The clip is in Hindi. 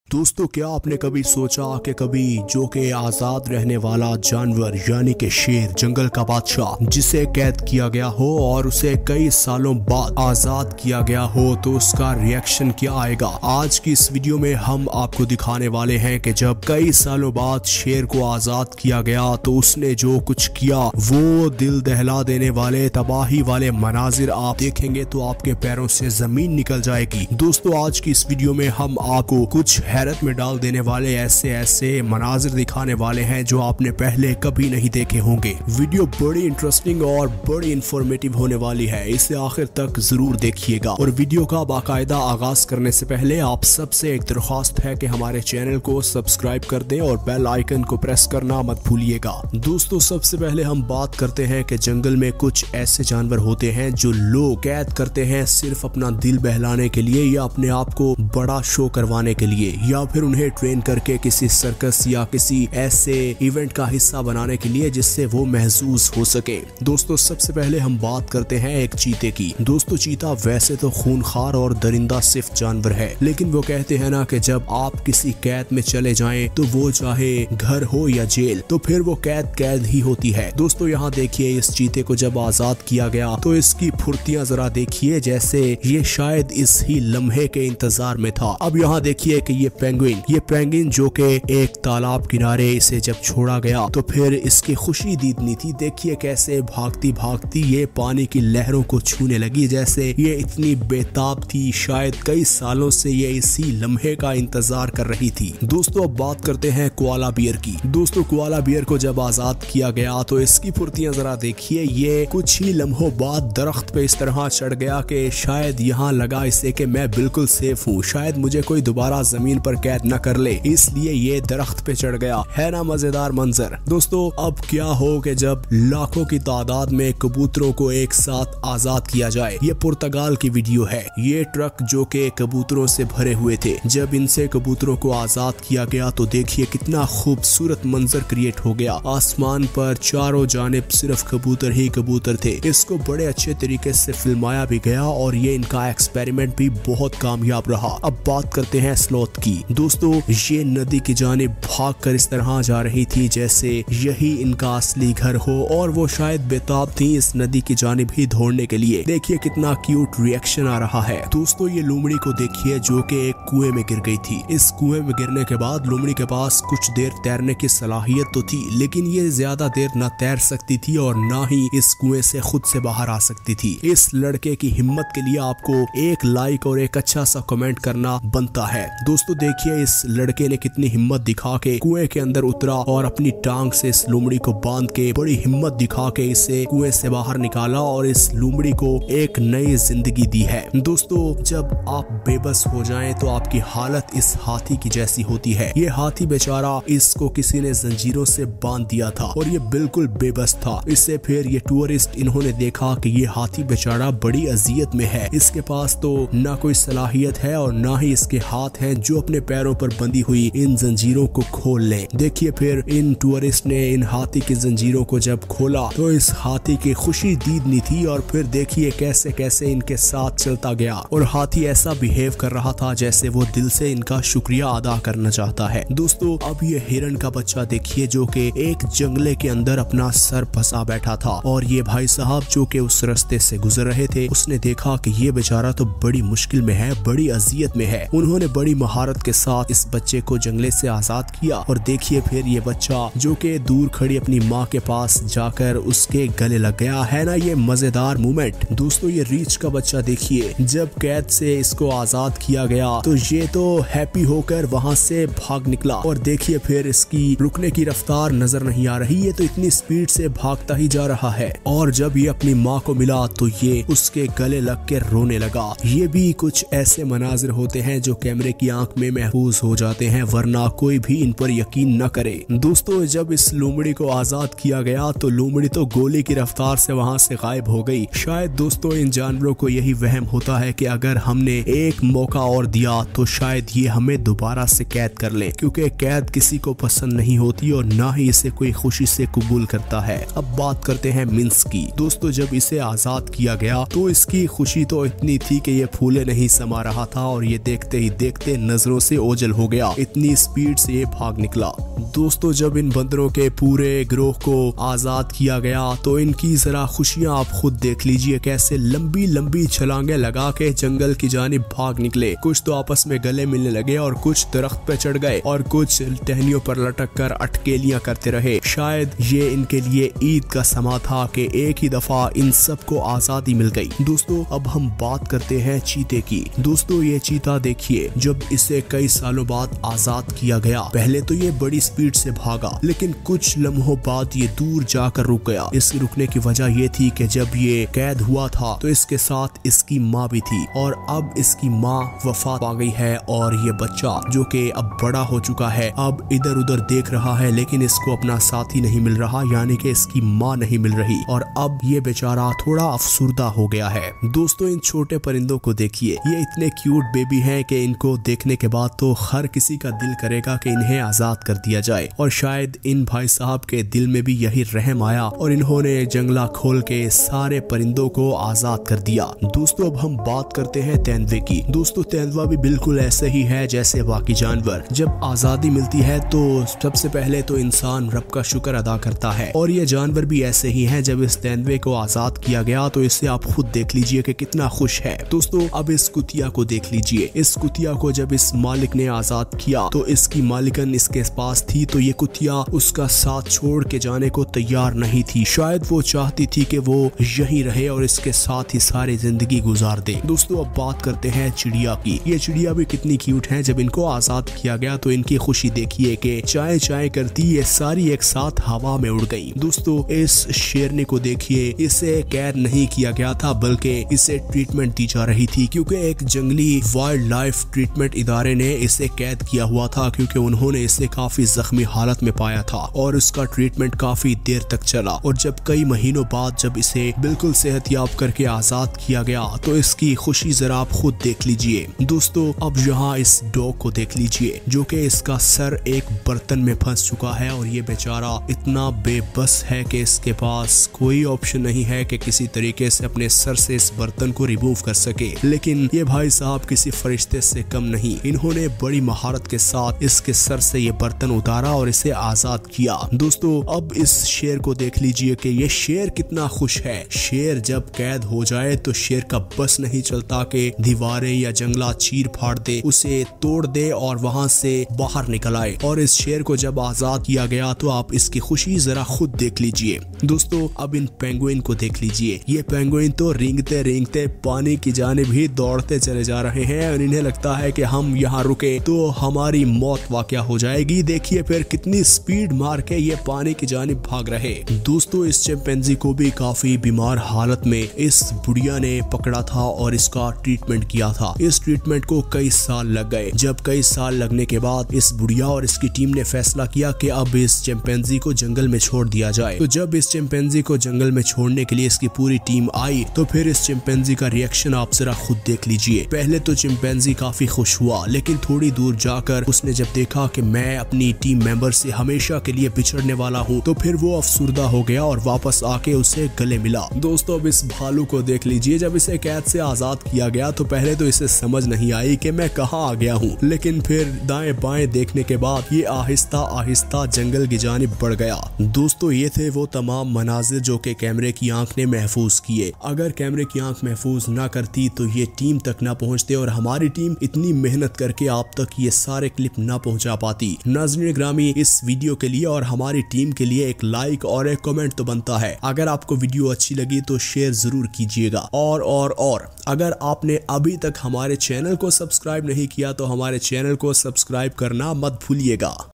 दोस्तों, क्या आपने कभी सोचा कि कभी जो कि आजाद रहने वाला जानवर यानी कि शेर, जंगल का बादशाह, जिसे कैद किया गया हो और उसे कई सालों बाद आजाद किया गया हो, तो उसका रिएक्शन क्या आएगा। आज की इस वीडियो में हम आपको दिखाने वाले हैं कि जब कई सालों बाद शेर को आजाद किया गया तो उसने जो कुछ किया वो दिल दहला देने वाले, तबाही वाले मनाजिर आप देखेंगे तो आपके पैरों से जमीन निकल जाएगी। दोस्तों, आज की इस वीडियो में हम आपको कुछ हैरत में डाल देने वाले ऐसे मनाजिर दिखाने वाले हैं जो आपने पहले कभी नहीं देखे होंगे। वीडियो बड़ी इंटरेस्टिंग और बड़ी इंफॉर्मेटिव होने वाली है, इसे आखिर तक जरूर देखिएगा। और वीडियो का बाकायदा आगाज करने से पहले आप सबसे एक दरख्वास्त है कि हमारे चैनल को सब्सक्राइब कर दें और बेल आइकन को प्रेस करना मत भूलिएगा। दोस्तों, सबसे पहले हम बात करते हैं कि जंगल में कुछ ऐसे जानवर होते हैं जो लोग कैद करते हैं सिर्फ अपना दिल बहलाने के लिए या अपने आप को बड़ा शो करवाने के लिए, या फिर उन्हें ट्रेन करके किसी सर्कस या किसी ऐसे इवेंट का हिस्सा बनाने के लिए जिससे वो महसूस हो सके। दोस्तों, सबसे पहले हम बात करते हैं एक चीते की। दोस्तों, चीता वैसे तो खूनखार और दरिंदा सिर्फ जानवर है, लेकिन वो कहते हैं ना कि जब आप किसी कैद में चले जाएं तो वो चाहे घर हो या जेल, तो फिर वो कैद ही होती है। दोस्तों, यहाँ देखिए, इस चीते को जब आजाद किया गया तो इसकी फुर्तियां जरा देखिए, जैसे ये शायद इस ही लम्हे के इंतजार में था। अब यहाँ देखिए कि ये पेंगुइन जो कि एक तालाब किनारे इसे जब छोड़ा गया तो फिर इसकी खुशी दीदनी थी। देखिए कैसे भागती भागती ये पानी की लहरों को छूने लगी, जैसे ये इतनी बेताब थी, शायद कई सालों से ये इसी लम्हे का इंतजार कर रही थी। दोस्तों, अब बात करते हैं कोआला बियर की। दोस्तों, कोआला बियर को जब आजाद किया गया तो इसकी फुर्तियां जरा देखिए। ये कुछ ही लम्हों बाद दरख्त पे इस तरह चढ़ गया कि शायद यहाँ लगा इसे कि मैं बिल्कुल सेफ हूँ, शायद मुझे कोई दोबारा जमीन पर कैद न कर ले, इसलिए ये दरख्त पे चढ़ गया। है ना मजेदार मंजर। दोस्तों, अब क्या हो कि जब लाखों की तादाद में कबूतरों को एक साथ आजाद किया जाए। ये पुर्तगाल की वीडियो है। ये ट्रक जो कि कबूतरों से भरे हुए थे, जब इनसे कबूतरों को आजाद किया गया तो देखिए कितना खूबसूरत मंजर क्रिएट हो गया। आसमान पर चारों जानिब सिर्फ कबूतर ही कबूतर थे। इसको बड़े अच्छे तरीके से फिल्माया भी गया और ये इनका एक्सपेरिमेंट भी बहुत कामयाब रहा। अब बात करते हैं स्लॉथ की। दोस्तों, ये नदी की जानिब भागकर इस तरह जा रही थी जैसे यही इनका असली घर हो और वो शायद बेताब थी इस नदी की जानिब ही दौड़ने के लिए। देखिए कितना क्यूट रिएक्शन आ रहा है। दोस्तों, ये लोमड़ी को देखिए जो कि एक कुएं में गिर गई थी। इस कुएं में गिरने के बाद लोमड़ी के पास कुछ देर तैरने की सलाहियत तो थी, लेकिन ये ज्यादा देर न तैर सकती थी और न ही इस कुएं से खुद से बाहर आ सकती थी। इस लड़के की हिम्मत के लिए आपको एक लाइक और एक अच्छा सा कमेंट करना बनता है। दोस्तों, देखिए इस लड़के ने कितनी हिम्मत दिखा के कुएं के अंदर उतरा और अपनी टांग से इस लोमड़ी को बांध के बड़ी हिम्मत दिखा के इसे कुएं से बाहर निकाला और इस लोमड़ी को एक नई जिंदगी दी है। दोस्तों, जब आप बेबस हो जाएं तो आपकी हालत इस हाथी की जैसी होती है। ये हाथी बेचारा, इसको किसी ने जंजीरों से बांध दिया था और ये बिल्कुल बेबस था। इससे फिर ये टूरिस्ट इन्होंने देखा कि ये हाथी बेचारा बड़ी अजियत में है, इसके पास तो ना कोई सलाहियत है और ना ही इसके हाथ हैं जो अपने पैरों पर बंधी हुई इन जंजीरों को खोल लें। देखिए फिर इन टूरिस्ट ने इन हाथी की जंजीरों को जब खोला तो इस हाथी की खुशी दीदनी थी और फिर देखिए कैसे कैसे इनके साथ चलता गया और हाथी ऐसा बिहेव कर रहा था जैसे वो दिल से इनका शुक्रिया अदा करना चाहता है। दोस्तों, अब ये हिरन का बच्चा देखिए जो कि एक जंगले के अंदर अपना सर फंसा बैठा था और ये भाई साहब जो कि उस रास्ते से गुजर रहे थे, उसने देखा कि ये बेचारा तो बड़ी मुश्किल में है, बड़ी अजियत में है। उन्होंने बड़ी महारत के साथ इस बच्चे को जंगले से आजाद किया और देखिए फिर ये बच्चा जो कि दूर खड़ी अपनी माँ के पास जाकर उसके गले लग गया। है ना ये मजेदार मोमेंट। दोस्तों, ये रीछ का बच्चा देखिए, जब कैद से इसको आजाद किया गया तो ये तो हैप्पी होकर वहाँ से भाग निकला और देखिए फिर इसकी रुकने की रफ्तार नजर नहीं आ रही, ये तो इतनी स्पीड से भागता ही जा रहा है। और जब ये अपनी माँ को मिला तो ये उसके गले लग के रोने लगा। ये भी कुछ ऐसे मनाजिर होते हैं जो कैमरे की आंख में महफूज हो जाते हैं, वरना कोई भी इन पर यकीन न करे। दोस्तों, जब इस लोमड़ी को आजाद किया गया तो लोमड़ी तो गोली की रफ्तार से वहाँ से गायब हो गई। शायद दोस्तों इन जानवरों को यही वहम होता है कि अगर हमने एक मौका और दिया तो शायद ये हमें दोबारा से कैद कर ले, क्योंकि कैद किसी को पसंद नहीं होती और ना ही इसे कोई खुशी से कबूल करता है। अब बात करते हैं मिंस की। दोस्तों, जब इसे आजाद किया गया तो इसकी खुशी तो इतनी थी कि ये फूले नहीं समा रहा था और ये देखते ही देखते नजरों बंदरों से ओझल हो गया, इतनी स्पीड से ये भाग निकला। दोस्तों जब इन बंदरों के पूरे गिरोह को आजाद किया गया तो इनकी जरा खुशियां आप खुद देख लीजिए, कैसे लंबी लंबी छलांगे लगा के जंगल की जानिब भाग निकले। कुछ तो आपस में गले मिलने लगे और कुछ दरख्त पे चढ़ गए और कुछ टहनियों पर लटक कर अटकेलियां करते रहे। शायद ये इनके लिए ईद का समा था कि एक ही दफा इन सबको आजादी मिल गई। दोस्तों अब हम बात करते हैं चीते की। दोस्तों ये चीता देखिए, जब इसे कई सालों बाद आजाद किया गया, पहले तो ये बड़ी स्पीड से भागा, लेकिन कुछ लम्हों बाद ये दूर जाकर रुक गया। इसके रुकने की वजह ये थी कि जब ये कैद हुआ था तो इसके साथ इसकी माँ भी थी और अब इसकी माँ वफात पा गई है और ये बच्चा जो कि अब बड़ा हो चुका है अब इधर उधर देख रहा है, लेकिन इसको अपना साथी नहीं मिल रहा, यानी कि इसकी माँ नहीं मिल रही और अब ये बेचारा थोड़ा अफसुर्दा हो गया है। दोस्तों इन छोटे परिंदों को देखिए, ये इतने क्यूट बेबी हैं कि इनको देखने के बाद तो हर किसी का दिल करेगा कि इन्हें आजाद कर दिया जाए और शायद इन भाई साहब के दिल में भी यही रहम आया और इन्होंने जंगला खोल के सारे परिंदों को आजाद कर दिया। दोस्तों अब हम बात करते हैं तेंदुए की। दोस्तों तेंदुआ भी बिल्कुल ऐसे ही है जैसे बाकी जानवर। जब आजादी मिलती है तो सबसे पहले तो इंसान रब का शुक्र अदा करता है और ये जानवर भी ऐसे ही है। जब इस तेंदुए को आजाद किया गया तो इससे आप खुद देख लीजिए कि कितना खुश है। दोस्तों अब इस कुतिया को देख लीजिए, इस कुतिया को जब इस मालिक ने आजाद किया तो इसकी मालिकन इसके पास थी तो ये कुतिया उसका साथ छोड़ के जाने को तैयार नहीं थी। शायद वो चाहती थी कि वो यहीं रहे और इसके साथ ही सारी जिंदगी गुजार दे। दोस्तों अब बात करते हैं चिड़िया की। ये चिड़िया भी कितनी क्यूट है। जब इनको आजाद किया गया तो इनकी खुशी देखिए कि चाय चाय करती ये सारी एक साथ हवा में उड़ गई। दोस्तों इस शेरनी को देखिए, इसे कैद नहीं किया गया था बल्कि इसे ट्रीटमेंट दी जा रही थी, क्योंकि एक जंगली वाइल्ड लाइफ ट्रीटमेंट इदारे ने इसे कैद किया हुआ था क्योंकि उन्होंने इसे काफी जख्मी हालत में पाया था और इसका ट्रीटमेंट काफी देर तक चला और जब कई महीनों बाद जब इसे बिल्कुल सेहतयाब करके आजाद किया गया तो इसकी खुशी जरा आप खुद देख लीजिए। दोस्तों अब यहाँ इस डॉग को देख लीजिए जो कि इसका सर एक बर्तन में फंस चुका है और ये बेचारा इतना बेबस है कि इसके पास कोई ऑप्शन नहीं है कि किसी तरीके से अपने सर से इस बर्तन को रिमूव कर सके। लेकिन ये भाई साहब किसी फरिश्ते से कम नहीं, इन्होंने बड़ी महारत के साथ इसके सर से ये बर्तन उतारा और इसे आजाद किया। दोस्तों अब इस शेर को देख लीजिए कि ये शेर कितना खुश है। शेर जब कैद हो जाए तो शेर का बस नहीं चलता कि दीवारें या जंगला चीर फाड़ दे, उसे तोड़ दे और वहां से बाहर निकल आए। और इस शेर को जब आजाद किया गया तो आप इसकी खुशी जरा खुद देख लीजिए। दोस्तों अब इन पेंगुइन को देख लीजिए, ये पेंगुइन तो रेंगते रेंगते पानी की जानिब ही दौड़ते चले जा रहे हैं और इन्हें लगता है कि हम यहाँ रुके तो हमारी मौत वाक़या हो जाएगी। देखिए फिर कितनी स्पीड मार के ये पानी की जानिब भाग रहे। दोस्तों इस चिंपैंजी को भी काफी बीमार हालत में इस बुढ़िया ने पकड़ा था और इसका ट्रीटमेंट किया था। इस ट्रीटमेंट को कई साल लग गए। जब कई साल लगने के बाद इस बुढ़िया और इसकी टीम ने फैसला किया कि अब इस चिंपैंजी को जंगल में छोड़ दिया जाए। तो जब इस चिंपैंजी को जंगल में छोड़ने के लिए इसकी पूरी टीम आई तो फिर इस चिंपैंजी का रिएक्शन आप जरा खुद देख लीजिए। पहले तो चिंपैंजी काफी खुश हुआ, लेकिन थोड़ी दूर जाकर उसने जब देखा कि मैं अपनी टीम मेंबर से हमेशा के लिए बिछड़ने वाला हूँ तो फिर वो अफसुर्दा हो गया और वापस आके उसे गले मिला। दोस्तों अब इस भालू को देख लीजिए, जब इसे कैद से आजाद किया गया तो पहले तो इसे समझ नहीं आई कि मैं कहाँ आ गया हूँ, लेकिन फिर दाएं बाएं देखने के बाद ये आहिस्ता आहिस्ता जंगल की जानिब बढ़ गया। दोस्तों ये थे वो तमाम मनाजिर जो कि कैमरे की आंख ने महफूज किए। अगर कैमरे की आंख महफूज ना करती तो ये टीम तक ना पहुँचते और हमारी टीम इतनी मेहनत करके आप तक ये सारे क्लिप ना पहुँचा पाती। नाज़रीन ग्रामी, इस वीडियो के लिए और हमारी टीम के लिए एक लाइक और एक कमेंट तो बनता है। अगर आपको वीडियो अच्छी लगी तो शेयर जरूर कीजिएगा और अगर आपने अभी तक हमारे चैनल को सब्सक्राइब नहीं किया तो हमारे चैनल को सब्सक्राइब करना मत भूलिएगा।